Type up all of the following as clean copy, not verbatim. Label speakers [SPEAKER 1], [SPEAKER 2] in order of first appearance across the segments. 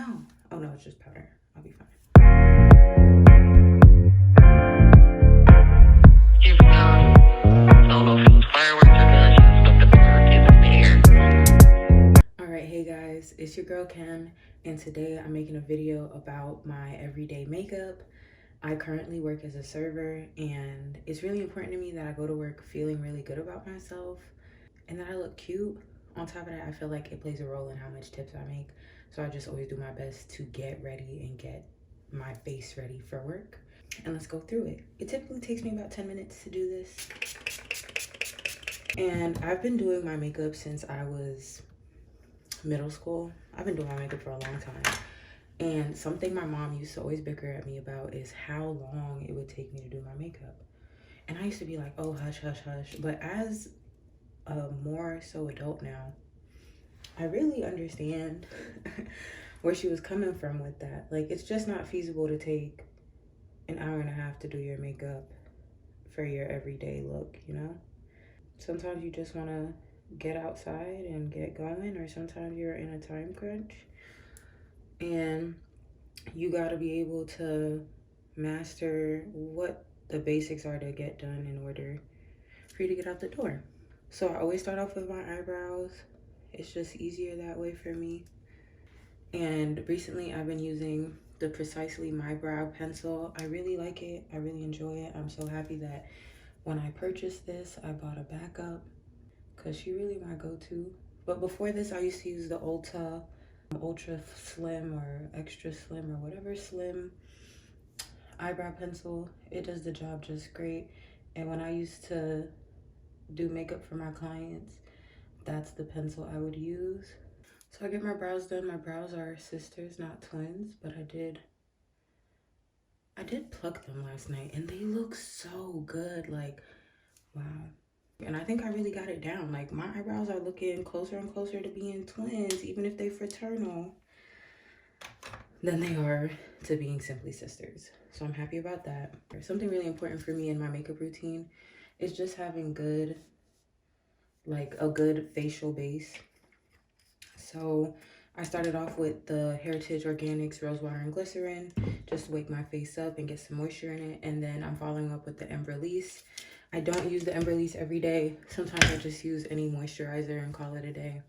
[SPEAKER 1] no. Oh no, it's just powder. I'll be fine. Alright, hey guys, it's your girl Ken, and today I'm making a video about my everyday makeup. I currently work as a server, and it's really important to me that I go to work feeling really good about myself and that I look cute. On top of that, I feel like it plays a role in how much tips I make, so I just always do my best to get ready and get my face ready for work. And let's go through it. It typically takes me about 10 minutes to do this. And I've been doing my makeup since I was middle school. I've been doing my makeup for a long time. And something my mom used to always bicker at me about is how long it would take me to do my makeup. And I used to be like, oh, hush, hush, hush. But as a more so adult now, I really understand where she was coming from with that. Like, it's just not feasible to take an hour and a half to do your makeup for your everyday look, you know? Sometimes you just want to get outside and get going, or sometimes you're in a time crunch and you got to be able to master what the basics are to get done in order for you to get out the door. So I always start off with my eyebrows. It's just easier that way for me. And recently I've been using the Precisely My Brow pencil. I really like it. I really enjoy it. I'm so happy that when I purchased this, I bought a backup because she really my go-to. But before this, I used to use the Ultra Slim or Extra Slim or whatever slim eyebrow pencil. It does the job just great. And when I used to do makeup for my clients, that's the pencil I would use. So I get my brows done. My brows are sisters, not twins, but I did pluck them last night and they look so good. Like, wow. And I think I really got it down. Like, my eyebrows are looking closer and closer to being twins, even if they fraternal, than they are to being simply sisters. So I'm happy about that. Something really important for me in my makeup routine is just having good, like a good facial base. So I started off with the Heritage Organics Rosewater and Glycerin, just to wake my face up and get some moisture in it. And then I'm following up with the Release. I don't use the Release every day. Sometimes I just use any moisturizer and call it a day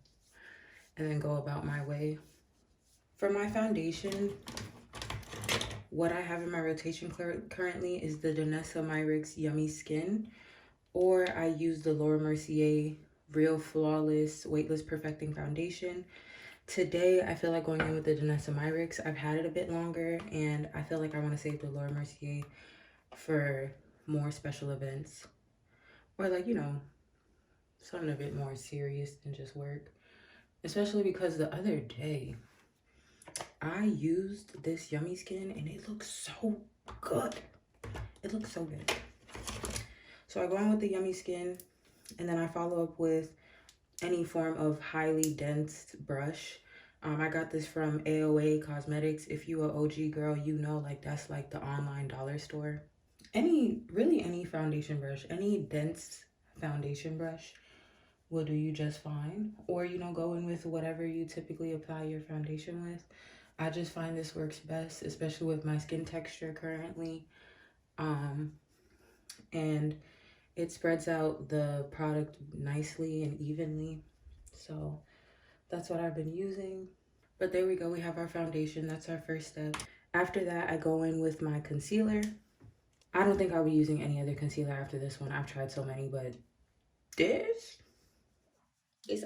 [SPEAKER 1] and then go about my way. For my foundation, what I have in my rotation currently is the Danessa Myricks Yummy Skin, or I use the Laura Mercier Real Flawless Weightless Perfecting Foundation. Today, I feel like going in with the Danessa Myricks. I've had it a bit longer, and I feel like I want to save the Laura Mercier for more special events. Or like, you know, something a bit more serious than just work. Especially because the other day, I used this Yummy Skin, and it looks so good. It looks so good. So I go in with the Yummy Skin, and then I follow up with any form of highly dense brush. I got this from AOA Cosmetics. If you a OG girl, you know, like that's like the online dollar store. Really any foundation brush, any dense foundation brush will do you just fine. Or, you know, go in with whatever you typically apply your foundation with. I just find this works best, especially with my skin texture currently. And it spreads out the product nicely and evenly. So that's what I've been using. But there we go, we have our foundation. That's our first step. After that, I go in with my concealer. I don't think I'll be using any other concealer after this one. I've tried so many, but this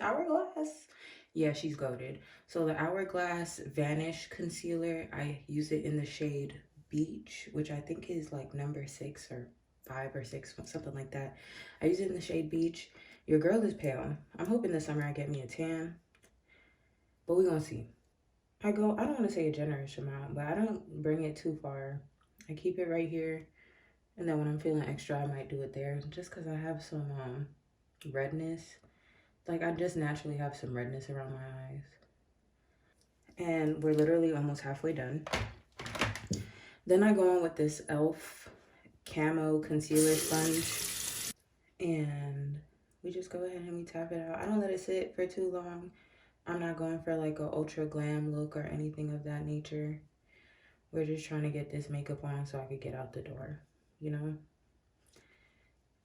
[SPEAKER 1] Hourglass. Yeah, she's goated. So the Hourglass Vanish concealer, I use it in the shade Beach, which I think is like number 6 or 5 or 6, something like that. I use it in the shade Beach. Your girl is pale. I'm hoping this summer I get me a tan, but we're gonna see. I don't want to say a generous amount, but I don't bring it too far. I keep it right here, and then when I'm feeling extra, I might do it there, just because I have some redness. Like, I just naturally have some redness around my eyes. And we're literally almost halfway done. Then I go on with this e.l.f. Camo concealer sponge, and we just go ahead and we tap it out. I don't let it sit for too long I'm not going for like a ultra glam look or anything of that nature. We're just trying to get this makeup on so I could get out the door, you know?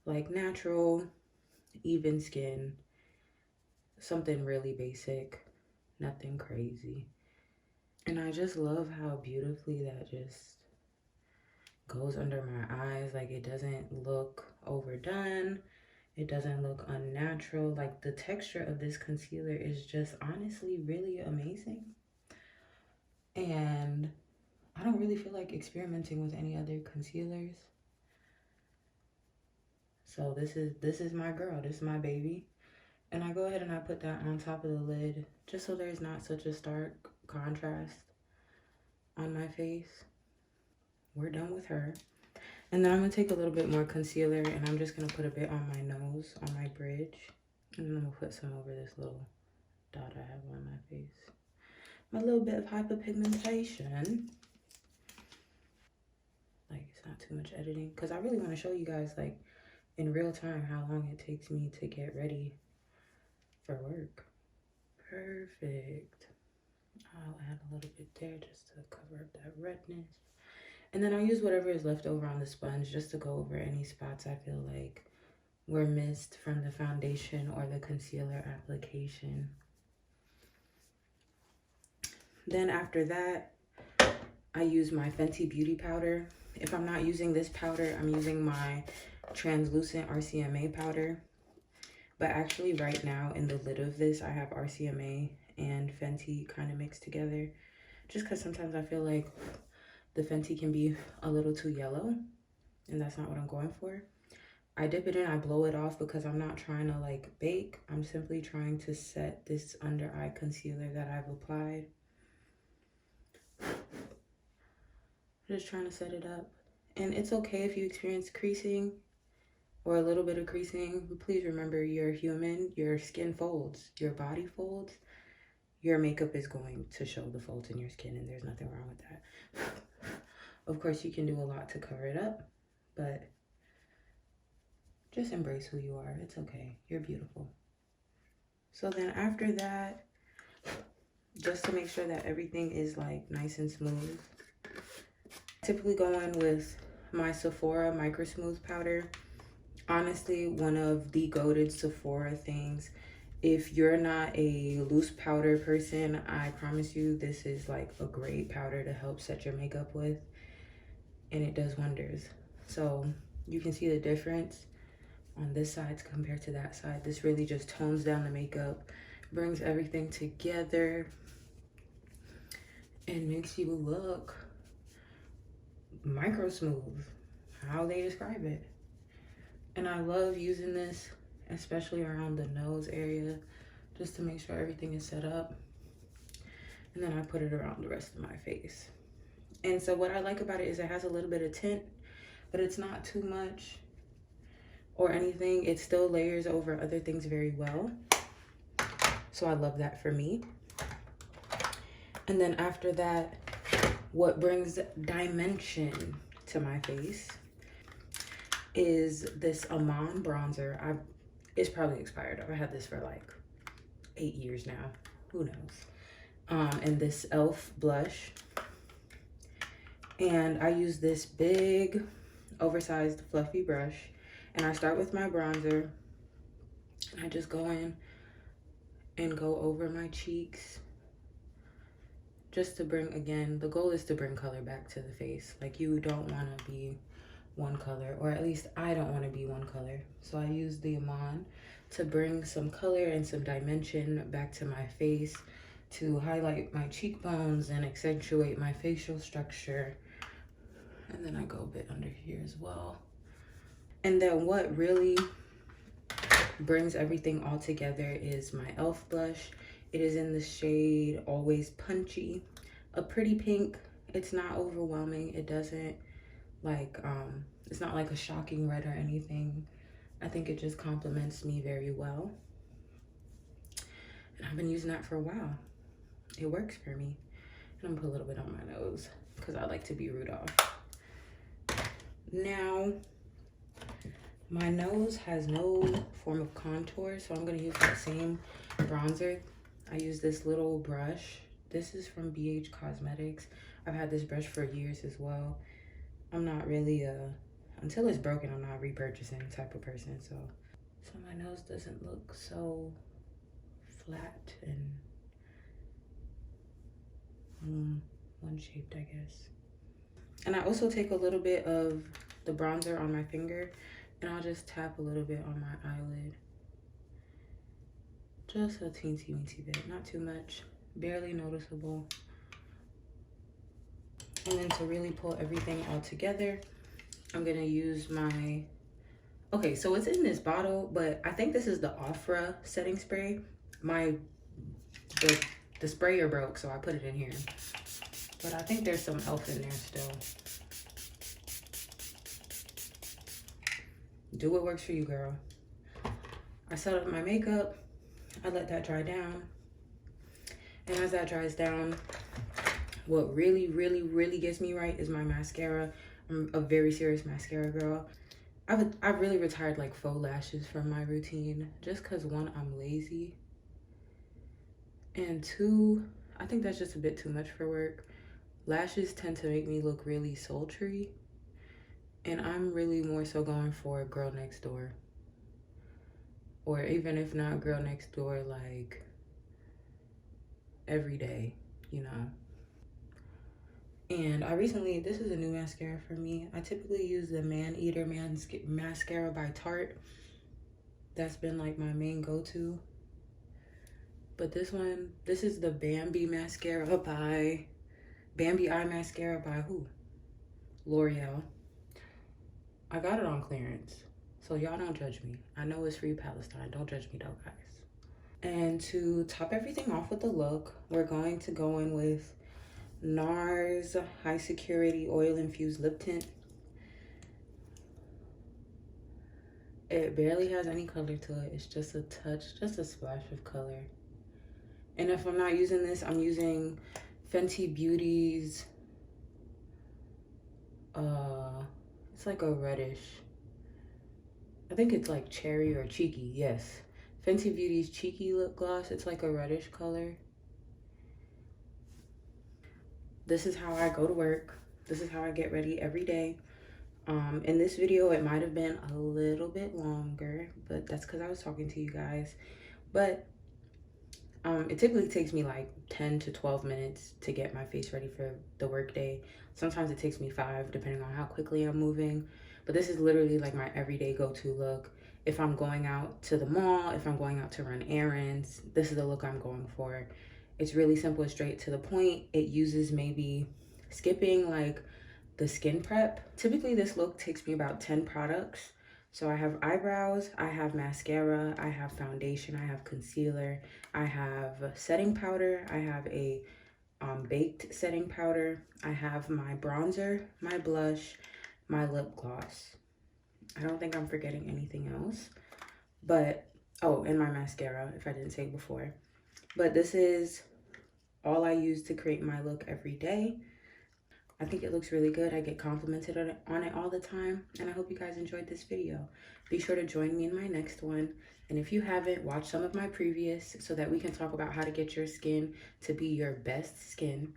[SPEAKER 1] Like natural, even skin, something really basic, nothing crazy. And I just love how beautifully that just goes under my eyes. Like, it doesn't look overdone. It doesn't look unnatural. Like, the texture of this concealer is just honestly really amazing. And I don't really feel like experimenting with any other concealers. So this is my girl. This is my baby. And I go ahead and I put that on top of the lid just so there's not such a stark contrast on my face. We're done with her. And then I'm going to take a little bit more concealer and I'm just going to put a bit on my nose, on my bridge. And then I'm going to put some over this little dot I have on my face. My little bit of hyperpigmentation. Like, it's not too much editing. Because I really want to show you guys, like, in real time how long it takes me to get ready for work. Perfect. I'll add a little bit there just to cover up that redness. And then I use whatever is left over on the sponge just to go over any spots I feel like were missed from the foundation or the concealer application. Then after that, I use my Fenty Beauty Powder. If I'm not using this powder, I'm using my translucent RCMA powder. But actually right now in the lid of this, I have RCMA and Fenty kind of mixed together. Just because sometimes I feel like the Fenty can be a little too yellow. And that's not what I'm going for. I dip it in, I blow it off because I'm not trying to like bake. I'm simply trying to set this under eye concealer that I've applied. Just trying to set it up. And it's okay if you experience creasing or a little bit of creasing. Please remember, you're human. Your skin folds, your body folds. Your makeup is going to show the folds in your skin, and there's nothing wrong with that. Of course, you can do a lot to cover it up, but just embrace who you are. It's okay. You're beautiful. So then after that, just to make sure that everything is like nice and smooth, I typically go in with my SEPHORA Microsmooth powder. Honestly, one of the goated SEPHORA things. If you're not a loose powder person, I promise you this is like a great powder to help set your makeup with. And it does wonders. So you can see the difference on this side compared to that side. This really just tones down the makeup, brings everything together, and makes you look micro smooth, how they describe it. And I love using this, especially around the nose area, just to make sure everything is set up. And then I put it around the rest of my face. And so what I like about it is it has a little bit of tint, but it's not too much or anything. It still layers over other things very well. So I love that for me. And then after that, what brings dimension to my face is this IMAN bronzer. It's probably expired. I've had this for like 8 years now. Who knows? And this e.l.f. blush. And I use this big, oversized, fluffy brush. And I start with my bronzer. And I just go in and go over my cheeks. Just to bring, again, the goal is to bring color back to the face. Like, you don't want to be one color, or at least I don't want to be one color. So I use the IMAN to bring some color and some dimension back to my face, to highlight my cheekbones and accentuate my facial structure. And then I go a bit under here as well. And then what really brings everything all together is my e.l.f. blush. It is in the shade Always Punchy, a pretty pink. It's not overwhelming. It doesn't like, it's not like a shocking red or anything. I think it just complements me very well. And I've been using that for a while. It works for me. And I'm gonna put a little bit on my nose because I like to be Rudolph. Now, my nose has no form of contour, so I'm gonna use that same bronzer. I use this little brush. This is from BH Cosmetics. I've had this brush for years as well. I'm not really until it's broken, I'm not repurchasing type of person. So my nose doesn't look so flat and one-shaped, I guess. And I also take a little bit of the bronzer on my finger and I'll just tap a little bit on my eyelid. Just a teensy-weensy bit, not too much, barely noticeable. And then to really pull everything all together, I'm gonna use my, okay, so it's in this bottle, but I think this is the Ofra setting spray. The sprayer broke, so I put it in here. But I think there's some e.l.f. in there still. Do what works for you, girl. I set up my makeup. I let that dry down. And as that dries down, what really, really, really gets me right is my mascara. I'm a very serious mascara girl. I've really retired like faux lashes from my routine just because one, I'm lazy. And two, I think that's just a bit too much for work. Lashes tend to make me look really sultry. And I'm really more so going for girl next door. Or even if not girl next door, like every day, you know. And I recently, this is a new mascara for me. I typically use the Man Eater mascara by Tarte. That's been like my main go-to. But this one, this is the Bambi mascara by, Bambi eye mascara by who? L'Oreal. I got it on clearance. So y'all don't judge me. I know it's free Palestine. Don't judge me though, guys. And to top everything off with the look, we're going to go in with NARS High Security Oil Infused Lip Tint. It barely has any color to it. It's just a touch, just a splash of color. And if I'm not using this, I'm using Fenty Beauty's, it's like a reddish, I think it's like cherry or cheeky, yes. Fenty Beauty's Cheeky Lip Gloss. It's like a reddish color. This is how I go to work. This is how I get ready every day. In this video, it might have been a little bit longer, but that's because I was talking to you guys. But it typically takes me like 10 to 12 minutes to get my face ready for the work day. Sometimes it takes me 5, depending on how quickly I'm moving. But this is literally like my everyday go-to look. If I'm going out to the mall, if I'm going out to run errands, this is the look I'm going for. It's really simple and straight to the point. It uses maybe skipping like the skin prep. Typically this look takes me about 10 products. So I have eyebrows, I have mascara, I have foundation, I have concealer, I have setting powder, I have a baked setting powder, I have my bronzer, my blush, my lip gloss. I don't think I'm forgetting anything else. But, oh, and my mascara, if I didn't say it before. But this is all I use to create my look every day. I think it looks really good. I get complimented on it all the time. And I hope you guys enjoyed this video. Be sure to join me in my next one. And if you haven't, watch some of my previous so that we can talk about how to get your skin to be your best skin.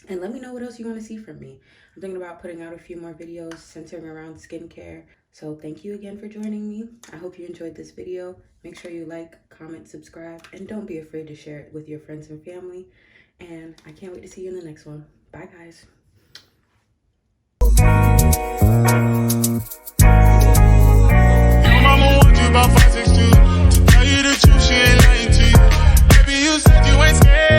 [SPEAKER 1] And let me know what else you want to see from me. I'm thinking about putting out a few more videos centering around skincare. So thank you again for joining me. I hope you enjoyed this video. Make sure you like, comment, subscribe, and don't be afraid to share it with your friends and family. And I can't wait to see you in the next one. Bye, guys.